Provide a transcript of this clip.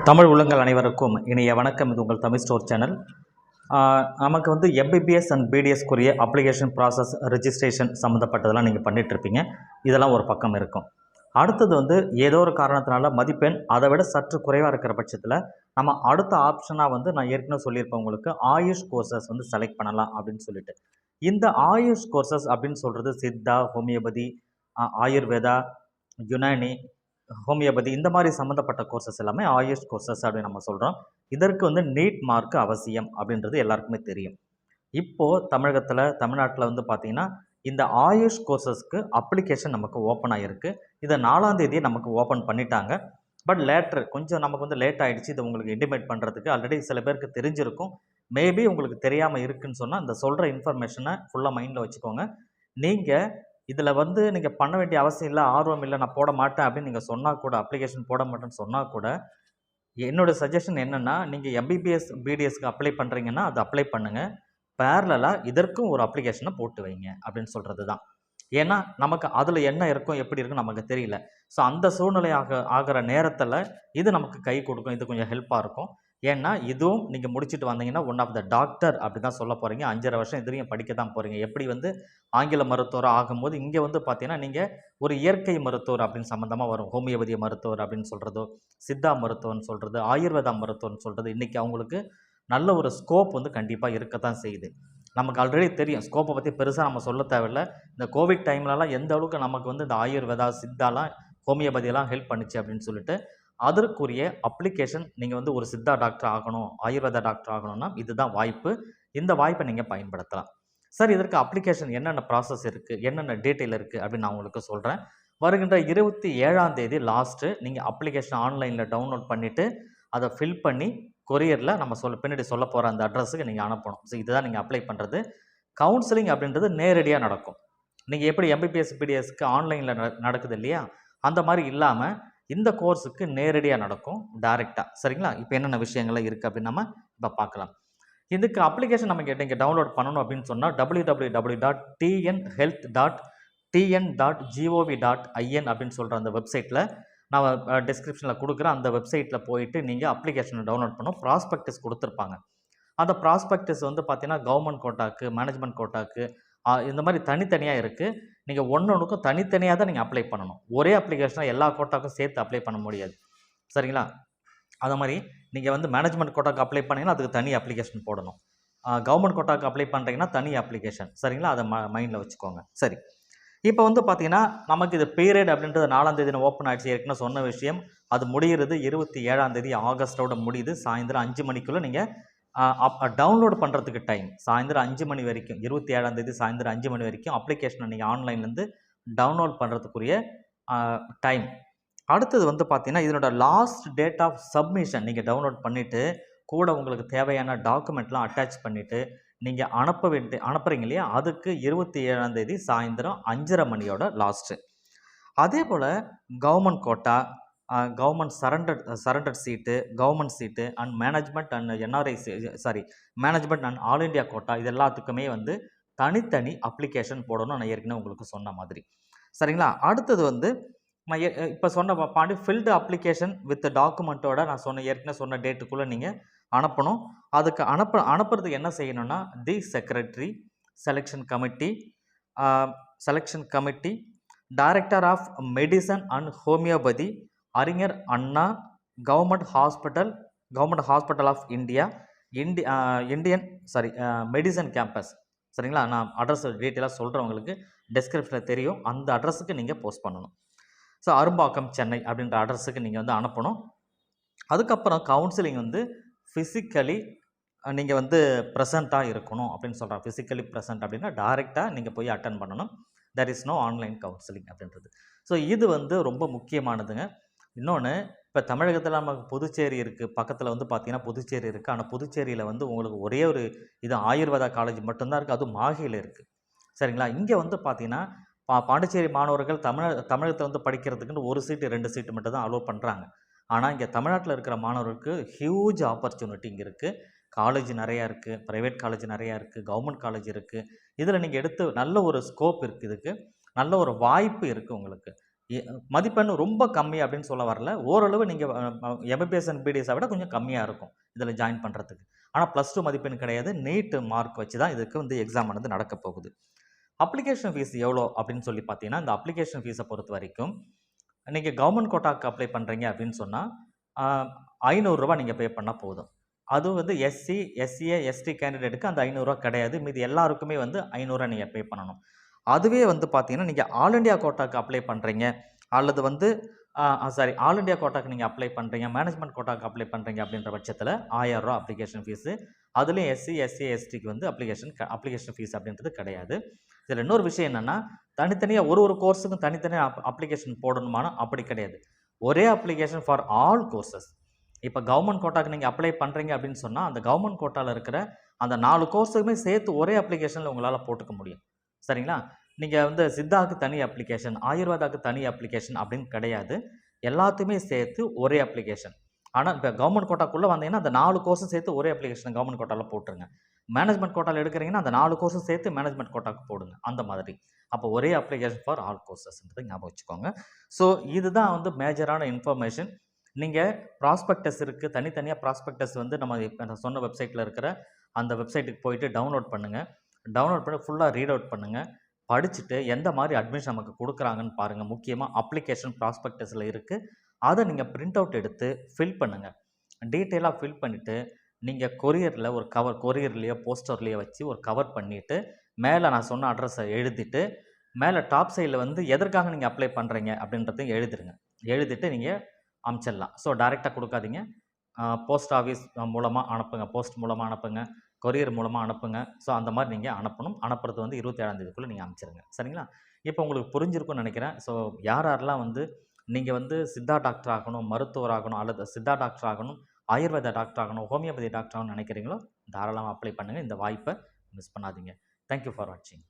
தமிழ் உள்ளங்கள் அனைவருக்கும் இனிய வணக்கம். இது உங்கள் தமிழ் ஸ்டோர் சேனல். நமக்கு வந்து எம்பிபிஎஸ் அண்ட் பிடிஎஸ்க்குரிய அப்ளிகேஷன் ப்ராசஸ் ரெஜிஸ்ட்ரேஷன் சம்மந்தப்பட்டதெல்லாம் நீங்கள் பண்ணிகிட்ருப்பீங்க. இதெல்லாம் ஒரு பக்கம் இருக்கும். அடுத்தது வந்து ஏதோ ஒரு காரணத்தினால மதிப்பெண் அதை விட சற்று குறைவாக இருக்கிற பட்சத்தில் நம்ம அடுத்த ஆப்ஷனாக வந்து நான் ஏற்கனவே சொல்லியிருப்பேன் உங்களுக்கு, ஆயுஷ் கோர்சஸ் வந்து செலக்ட் பண்ணலாம் அப்படின்னு சொல்லிட்டு. இந்த ஆயுஷ் கோர்சஸ் அப்படின்னு சொல்கிறது சித்தா, ஹோமியோபதி, ஆயுர்வேதா, யுனானி, ஹோமியோபதி இந்த மாதிரி சம்மந்தப்பட்ட கோர்சஸ் எல்லாமே ஆயுஷ் கோர்சஸ் அப்படின்னு நம்ம சொல்கிறோம். இதற்கு வந்து நீட் மார்க் அவசியம் அப்படின்றது எல்லாருக்குமே தெரியும். இப்போது தமிழ்நாட்டில் வந்து பார்த்திங்கன்னா இந்த ஆயுஷ் கோர்சஸ்க்கு அப்ளிகேஷன் நமக்கு ஓப்பன் ஆகிருக்கு. இதை 4ஆம் தேதியே நமக்கு ஓப்பன் பண்ணிட்டாங்க. பட் கொஞ்சம் நமக்கு வந்து லேட் ஆகிடுச்சு இதை உங்களுக்கு இன்டிமேட் பண்ணுறதுக்கு. ஆல்ரெடி சில பேருக்கு தெரிஞ்சிருக்கும். மேபி உங்களுக்கு தெரியாமல் இருக்குன்னு சொன்னால் இந்த சொல்கிற இன்ஃபர்மேஷனை ஃபுல்லாக மைண்டில் வச்சுக்கோங்க. நீங்கள் இதில் வந்து நீங்கள் பண்ண வேண்டிய அவசியம் இல்லை, ஆர்வம் இல்லை, நான் போட மாட்டேன் அப்படின்னு நீங்கள் சொன்னால் கூட, அப்ளிகேஷன் போட மாட்டேன்னு சொன்னால் கூட, என்னோடய சஜஷன் என்னென்னா, நீங்கள் எம்பிபிஎஸ் பிடிஎஸ்க்கு அப்ளை பண்ணுறீங்கன்னா அது அப்ளை பண்ணுங்கள். பேரலாக இதற்கும் ஒரு அப்ளிகேஷனை போட்டு வைங்க அப்படின்னு சொல்கிறது தான். ஏன்னா நமக்கு அதில் என்ன இருக்கும் எப்படி இருக்குன்னு நமக்கு தெரியல. ஸோ அந்த சூழ்நிலை ஆகிற நேரத்தில் இது நமக்கு கை கொடுக்கும். இது கொஞ்சம் ஹெல்ப்பாக இருக்கும். ஏன்னா இதுவும் நீங்கள் முடிச்சுட்டு வந்தீங்கன்னா ஒன் ஆஃப் த டாக்டர் அப்படி தான் சொல்ல போகிறீங்க. 5.5 வருஷம் இதுலையும் படிக்க தான் போகிறீங்க. எப்படி வந்து ஆங்கில மருத்துவராக ஆகும்போது இங்கே வந்து பார்த்தீங்கன்னா நீங்கள் ஒரு இயற்கை மருத்துவர் அப்படின்னு சம்மந்தமாக வரும். ஹோமியோபதி மருத்துவர் அப்படின்னு சொல்கிறதோ, சித்தா மருத்துவம்னு சொல்கிறது, ஆயுர்வேதா மருத்துவம்னு சொல்கிறது, இன்றைக்கி அவங்களுக்கு நல்ல ஒரு ஸ்கோப் வந்து கண்டிப்பாக இருக்கத்தான் செய்யுது. நமக்கு ஆல்ரெடி தெரியும், ஸ்கோப்பை பற்றி பெருசாக நம்ம சொல்ல தேவையில்லை. இந்த கோவிட் டைம்லலாம் எந்த அளவுக்கு நமக்கு வந்து இந்த ஆயுர்வேதா, சித்தாலாம், ஹோமியோபதியெல்லாம் ஹெல்ப் பண்ணிச்சு அப்படின்னு சொல்லிட்டு அதற்குரிய அப்ளிகேஷன் நீங்கள் வந்து ஒரு சித்தா டாக்டர் ஆகணும், ஆயுர்வேதா டாக்டர் ஆகணும்னா இதுதான் வாய்ப்பு. இந்த வாய்ப்பை நீங்கள் பயன்படுத்தலாம். சார் இதற்கு அப்ளிகேஷன் என்னென்ன ப்ராசஸ் இருக்குது, என்னென்ன டீட்டெயில் இருக்குது அப்படின்னு நான் உங்களுக்கு சொல்கிறேன். வருகின்ற 27ஆம் தேதி லாஸ்ட்டு நீங்கள் அப்ளிகேஷன் ஆன்லைனில் டவுன்லோட் பண்ணிவிட்டு அதை ஃபில் பண்ணி கொரியரில் நம்ம பின்னாடி சொல்ல போகிற அந்த அட்ரஸுக்கு நீங்கள் அனுப்பணும். ஸோ இதுதான் நீங்கள் அப்ளை பண்ணுறது. கவுன்சிலிங் அப்படின்றது நேரடியாக நடக்கும். நீங்கள் எப்படி எம்பிபிஎஸ் பிடிஎஸ்க்கு ஆன்லைனில் நடக்குது இல்லையா, அந்த மாதிரி இல்லாமல் இந்த கோர்ஸுக்கு நேரடியாக நடக்கும், டைரெக்டாக. சரிங்களா? இப்போ என்னென்ன விஷயங்கள்லாம் இருக்குது அப்படின்னு நம்ம இப்போ பார்க்கலாம். இதுக்கு அப்ளிகேஷன் நம்ம நீங்கள் டவுன்லோட் பண்ணணும் அப்படின்னு சொன்னால் www.tnhealth.tn.gov.in அப்படின்னு சொல்கிற அந்த வெப்சைட்டில் நான் டிஸ்கிரிப்ஷனில் கொடுக்குறேன். அந்த வெப்சைட்டில் போயிட்டு நீங்கள் அப்ளிகேஷனை டவுன்லோட் பண்ணணும். ப்ராஸ்பெக்டஸ் கொடுத்துருப்பாங்க. அந்த ப்ராஸ்பெக்டஸ் வந்து பார்த்தீங்கன்னா கவர்மெண்ட் கோட்டாக்கு, மேனேஜ்மெண்ட் கோட்டாக்கு இந்த மாதிரி தனித்தனியாக இருக்குது. நீங்கள் ஒன்றுக்கும் தனித்தனியாக தான் நீங்கள் அப்ளை பண்ணணும். ஒரே அப்ளிகேஷனாக எல்லா கோட்டாக்கும் சேர்த்து அப்ளை பண்ண முடியாது. சரிங்களா? அது மாதிரி நீங்கள் வந்து மேனேஜ்மெண்ட் கோட்டாக்கு அப்ளை பண்ணிங்கன்னா அதுக்கு தனி அப்ளிகேஷன் போடணும். கவர்மெண்ட் கோட்டாக்கு அப்ளை பண்ணுறீங்கன்னா தனி அப்ளிகேஷன். சரிங்களா? அதை மைண்டில் வச்சுக்கோங்க. சரி, இப்போ வந்து பார்த்தீங்கன்னா நமக்கு இது பீரியட் அப்படின்றது 4ஆம் தேதி ஓப்பன் ஆகிடுச்சு. ஏற்கனவே சொன்ன விஷயம். அது முடிகிறது 27ஆம் தேதி ஆகஸ்ட்டோட முடியுது. சாயந்தரம் 5 மணிக்குள்ளே நீங்கள் டவுன்லோட் பண்ணுறதுக்கு டைம் சாயந்தரம் 5 மணி வரைக்கும், 27ஆம் தேதி சாயந்தரம் 5 மணி வரைக்கும் அப்ளிகேஷனை நீங்கள் ஆன்லைன்லேருந்து டவுன்லோட் பண்ணுறதுக்குரிய டைம். அடுத்தது வந்து பார்த்தீங்கன்னா இதனோட லாஸ்ட் டேட் ஆஃப் சப்மிஷன் நீங்கள் டவுன்லோட் பண்ணிவிட்டு கூட உங்களுக்கு தேவையான டாக்குமெண்ட்லாம் அட்டாச் பண்ணிவிட்டு நீங்கள் அனுப்புகிறீங்க இல்லையா, அதுக்கு 27ஆம் தேதி சாயந்தரம் 5:30 மணியோட லாஸ்ட்டு. அதே போல் government quota, government surrendered seat, government seat and management and management and all India quota, இது எல்லாத்துக்குமே வந்து தனித்தனி அப்ளிகேஷன் போடணும். நான் ஏற்கனவே உங்களுக்கு சொன்ன மாதிரி. சரிங்களா? அடுத்தது வந்து நான் இப்போ சொன்ன பாண்டி ஃபில்டு அப்ளிகேஷன் வித் டாக்குமெண்ட்டோட நான் ஏற்கனவே சொன்ன டேட்டுக்குள்ளே நீங்கள் அனுப்பணும். அதுக்கு அனுப்புறதுக்கு என்ன செய்யணும்னா, the secretary, selection committee, director of medicine and homeopathy, Arignar Anna, government hospital of India, medicine campus. சரிங்களா? நான் அட்ரஸ் டீட்டெயிலாக சொல்கிறவங்களுக்கு டிஸ்கிரிப்ஷனில் தெரியும். அந்த அட்ரஸுக்கு நீங்கள் போஸ்ட் பண்ணணும். ஸோ அரும்பாக்கம், சென்னை அப்படின்ற அட்ரஸுக்கு நீங்கள் வந்து அனுப்பணும். அதுக்கப்புறம் கவுன்சிலிங் வந்து ஃபிசிக்கலி நீங்கள் வந்து ப்ரெசண்ட்டாக இருக்கணும் அப்படின்னு சொல்கிறேன். ஃபிசிக்கலி ப்ரெசன்ட் அப்படின்னா டைரெக்டாக நீங்கள் போய் அட்டன் பண்ணணும். There is no online counselling அப்படின்றது. ஸோ இது வந்து ரொம்ப முக்கியமானதுங்க. இன்னொன்று, இப்போ தமிழகத்தில் நமக்கு புதுச்சேரி இருக்குது, பக்கத்தில் வந்து பார்த்திங்கன்னா புதுச்சேரி இருக்குது. ஆனால் புதுச்சேரியில் வந்து உங்களுக்கு ஒரே ஒரு இது ஆயுர்வேதா காலேஜ் மட்டும்தான் இருக்குது. அதுவும் மாஹியில் இருக்குது. சரிங்களா? இங்கே வந்து பார்த்திங்கன்னா பாண்டிச்சேரி மாணவர்கள் தமிழகத்தில் வந்து படிக்கிறதுக்குன்னு ஒரு சீட்டு 2 சீட்டு மட்டும் தான் அலோவ் பண்ணுறாங்க. ஆனால் இங்கே தமிழ்நாட்டில் இருக்கிற மாணவர்களுக்கு ஹியூஜ் ஆப்பர்ச்சுனிட்டி இங்கே இருக்குது. காலேஜ் நிறையா இருக்குது, ப்ரைவேட் காலேஜ் நிறையா இருக்குது, கவர்மெண்ட் காலேஜ் இருக்குது. இதில் நீங்கள் எடுத்து நல்ல ஒரு ஸ்கோப் இருக்குது, இதுக்கு நல்ல ஒரு வாய்ப்பு இருக்குது உங்களுக்கு. மதிப்பெண் ரொம்ப கம்மி அப்படின்னு சொல்ல வரல. ஓரளவு நீங்க எம்பிபிஎஸ் அண்ட் பிடிஎஸை விட கொஞ்சம் கம்மியா இருக்கும். இதில ஜாயின் பண்றதுக்கு. ஆனா +2 மதிப்பெண் கிடையாது. நீட் மார்க் வச்சு தான் இதுக்கு வந்து எக்ஸாம் ஆனது நடக்கப் போகுது. அப்ளிகேஷன் ஃபீஸ் எவ்வளோ அப்படின்னு சொல்லி பார்த்தீங்கன்னா, இந்த அப்ளிகேஷன் ஃபீஸை பொறுத்தவரைக்கும், நீங்க கவர்ன்மெண்ட் கோட்டாக்கு அப்ளை பண்றீங்க அப்படின்னு சொன்னா, ஆ ரூ. 500 நீங்க பே பண்ணா போதும். அதுவும் வந்து எஸ்சி, எஸ்சிஏ, எஸ்டி கேண்டிடேட்க்கு அந்த ரூ. 500 கிடையாது. மீதி எல்லாருக்குமே வந்து ரூ. 500 நீங்க பே பண்ணணும். அதுவே வந்து பார்த்தீங்கன்னா, நீங்க ஆல் இண்டியா கோட்டாக்கு அப்ளை பண்றீங்க, அல்லது வந்து ஆல் இண்டியா கோட்டாக்கு நீங்க அப்ளை பண்றீங்க, மேனேஜ்மென்ட் கோட்டாக்கு அப்ளை பண்றீங்க அப்படின்ற பட்சத்தில ரூ. 1000 அப்ளிகேஷன் ஃபீஸு. அதுலயும் எஸ்சி, எஸ்சி, எஸ்டிக்கு வந்து அப்ளிகேஷன் ஃபீஸ் அப்படின்றது கிடையாது. இதில இன்னொரு விஷயம் என்னன்னா, தனித்தனியா ஒரு கோர்ஸுக்கும் தனித்தனியா அப்ளிகேஷன் போடணுமானா அப்படி கிடையாது. ஒரே அப்ளிகேஷன் ஃபார் ஆல் கோர்ஸஸ். இப்ப கவர்ன்மெண்ட் கோட்டாக்கு நீங்க அப்ளை பண்றீங்க அப்படின்னு சொன்னா, அந்த கவர்ன்மெண்ட் கோட்டால இருக்கிற அந்த 4 கோர்ஸுக்குமே சேர்த்து ஒரே அப்ளிகேஷன்ல உங்களால போட்டுக்க முடியும். சரிங்களா? நீங்க வந்து சித்தாக்கு தனி அப்ளிகேஷன், ஆயுர்வேதாக்கு தனி அப்ளிகேஷன் அப்படின்னு கிடையாது. எல்லாத்தையுமே சேர்த்து ஒரே அப்ளிகேஷன். ஆனா, இப்ப கவர்ன்மெண்ட் கோட்டாக்குள்ள வந்தீங்கன்னா, அந்த 4 கோர்ஸும் சேர்த்து ஒரே அப்ளிகேஷன் கவர்ன்மெண்ட் கோட்டால போட்டுருங்க. மேனேஜ்மென்ட் கோட்டால எடுக்கிறீங்கன்னா, அந்த 4 கோர்ஸும் சேர்த்து மேனேஜ்மென்ட் கோட்டாக்கு போடுங்க. அந்த மாதிரி. அப்போ ஒரே அப்ளிகேஷன் ஃபார் ஆல் கோர்ஸஸ்ன்றத ஞாபகம் வச்சுக்கோங்க. ஸோ இதுதான் வந்து மேஜரான இன்ஃபர்மேஷன். நீங்க ப்ராஸ்பெக்டஸ் இருக்கு. தனித்தனியா ப்ராஸ்பெக்டஸ் வந்து நம்ம இப்ப நான் சொன்ன வெப்சைட்ல இருக்கிற அந்த வெப்சைட்டுக்கு போயிட்டு டவுன்லோட் பண்ணுங்க. டவுன்லோட் பண்ணி ஃபுல்லா ரீட் அவுட் பண்ணுங்க. படிச்சுட்டு எந்த மாரி அட்மிஷன் நமக்கு குடுக்குறாங்கன்னு பாருங்க. முக்கியமா அப்ளிகேஷன் ப்ராஸ்பெக்டஸ்ல இருக்கு. அத நீங்க பிரிண்ட் அவுட் எடுத்து ஃபில் பண்ணுங்க. டீட்டெயிலா ஃபில் பண்ணிட்டு, நீங்க கொரியர்ல ஒரு கொரியர்லயோ, போஸ்டர்லயோ வச்சு ஒரு கவர் பண்ணிட்டு, மேல நான் சொன்ன அட்ரஸ எழுதிட்டு, மேல டாப் சைட்ல வந்து எதற்காக நீங்க அப்ளை பண்றீங்க அப்படின்றதையும் எழுதிருங்க. எழுதிட்டு நீங்க அனுப்பிச்சிடலாம். ஸோ டைரக்ட்டா குடுக்காதீங்க. போஸ்ட் ஆஃபீஸ் மூலமா அனுப்புங்க. போஸ்ட் மூலமா அனுப்புங்க. கொரியர் மூலமா அனுப்புங்க. ஸோ அந்த மாரி நீங்க அனுப்பணும். அனுப்புறது வந்து 27ஆம் தேதிக்குள்ள நீங்க அனுப்பிச்சிருங்க. சரிங்களா? இப்போ உங்களுக்கு புரிஞ்சிருக்கும்னு நெனைக்கிறேன். ஸோ யார் யாரெல்லாம் வந்து நீங்க வந்து சித்தா டாக்டர் ஆகணும், மருத்துவர் ஆகணும், அல்லது சித்தா டாக்டர் ஆகணும், ஆயுர்வேதா டாக்டர் ஆகணும், ஹோமியோபதி டாக்டர் ஆகணும்னு நெனைக்கிறீங்களோ, தாராளமா அப்ளை பண்ணுங்க. இந்த வாய்ப்ப மிஸ் பண்ணாதீங்க. தேங்க் யூ ஃபார் வாட்சிங்.